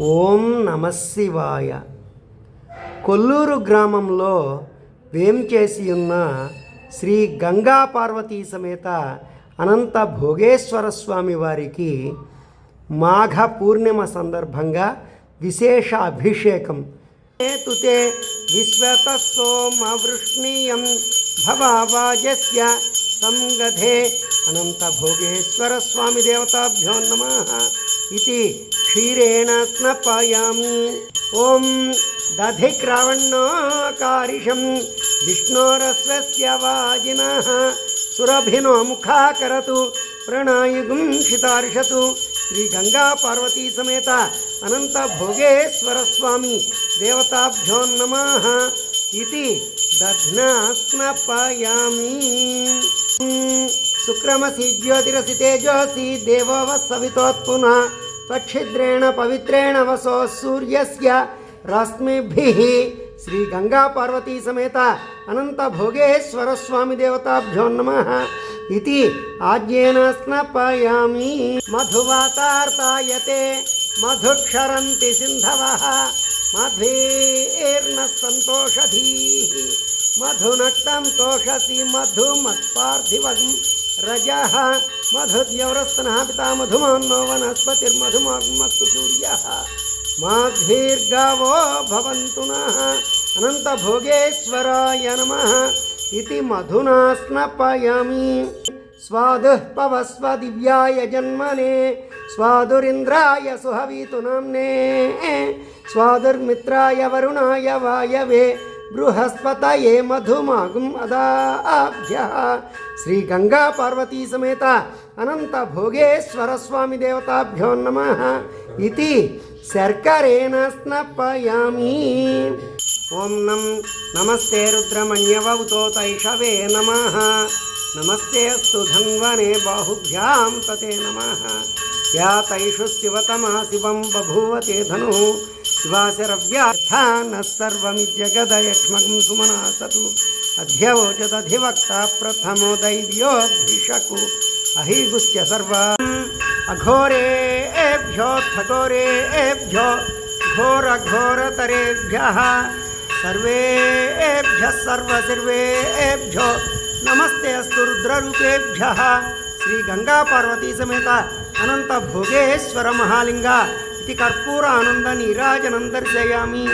ఓం నమశివాయ. కొల్లూరు గ్రామంలో వేంచేసి ఉన్న శ్రీ గంగా పార్వతీ సమేత అనంత భోగేశ్వర స్వామి వారికి మాఘ పూర్ణిమ సందర్భంగా విశేష అభిషేకం. తుతే విశ్వతస్సోమవృష్ణీయం భవావాజస్య సంగధే అనంత భోగేశ్వర స్వామి దేవతాభ్యో నమః इति क्षीरेण स्नपयामि. ओम दधिक्रावण्णकारिषं विष्णोरस्वस्य वाजिनः सुरभिनो मुखाकरतु प्रणयुगुं शितार्षतु. श्री गंगा पार्वती समेत अनंत भोगेश्वर स्वामी देवताभ्यो नमः इति दध्ना स्नपयामि. शुक्रमसि ज्योतिरसि तेजोसि देवो वस्सवितोत्पुनः त्वच्छिद्रेण पवित्रेण वसो सूर्यस्य रश्मिभिः. श्री गंगा पार्वती समेत अनंत भोगेश्वर स्वामी देवताभ्यो नमः इति आज्ञेन स्नपयामि. मधुवातार्तायते मधुक्षरन्ति सिन्धवः मध्वेर्न सन्तोषधीः मधुनक्तं तोषसि मधुमत्पार्थिवं रजः मधुद्यौरस्तनः पिता मधुमान्नो वनस्पतिर्मधुमाग्मस्तु सूर्यः माधीर्गावो भवन्तु नः अनंत भोगेश्वराय नमः इति मधुना स्नपयामि. स्वादुः पवस्व दिव्याय जन्मने स्वादुरिन्द्राय सुहवीतु नाम्ने स्वादुर्मित्राय वरुणाय वायवे बृहस्पतये मधुमागुम् अदाभ्यः. श्री गंगा पार्वती समेत अनंत भोगेश्वर स्वामी देवताभ्यो नमः इति शर्करेण स्नपयामि. ओम नमस्ते रुद्रमण्यवौतो तैषवे नमः. नमस्ते अस्तु धन्वने बाहुभ्यां तते नमः. या तैषु शिवतमः शिवं बभूवते धनुः शिवाशरव्यार्था नः सर्वमिज्जगदयक्ष्मं सुमना सतु. अध्यवोचदधिवक्ता प्रथमो दैव्योऽभिषकु अहिगुश्च सर्वा. अघोरेभ्योऽर्थघोरेभ्यो घोरघोरतरेभ्यः सर्वेभ्यः सर्वसर्वेभ्यो नमस्ते अस्तु रुद्ररूपेभ्यः. श्री गंगा पार्वती समेत अनंत भोगेश्वर महालिंग इति कर्पूर आनंद नीराजनं दर्शयामि.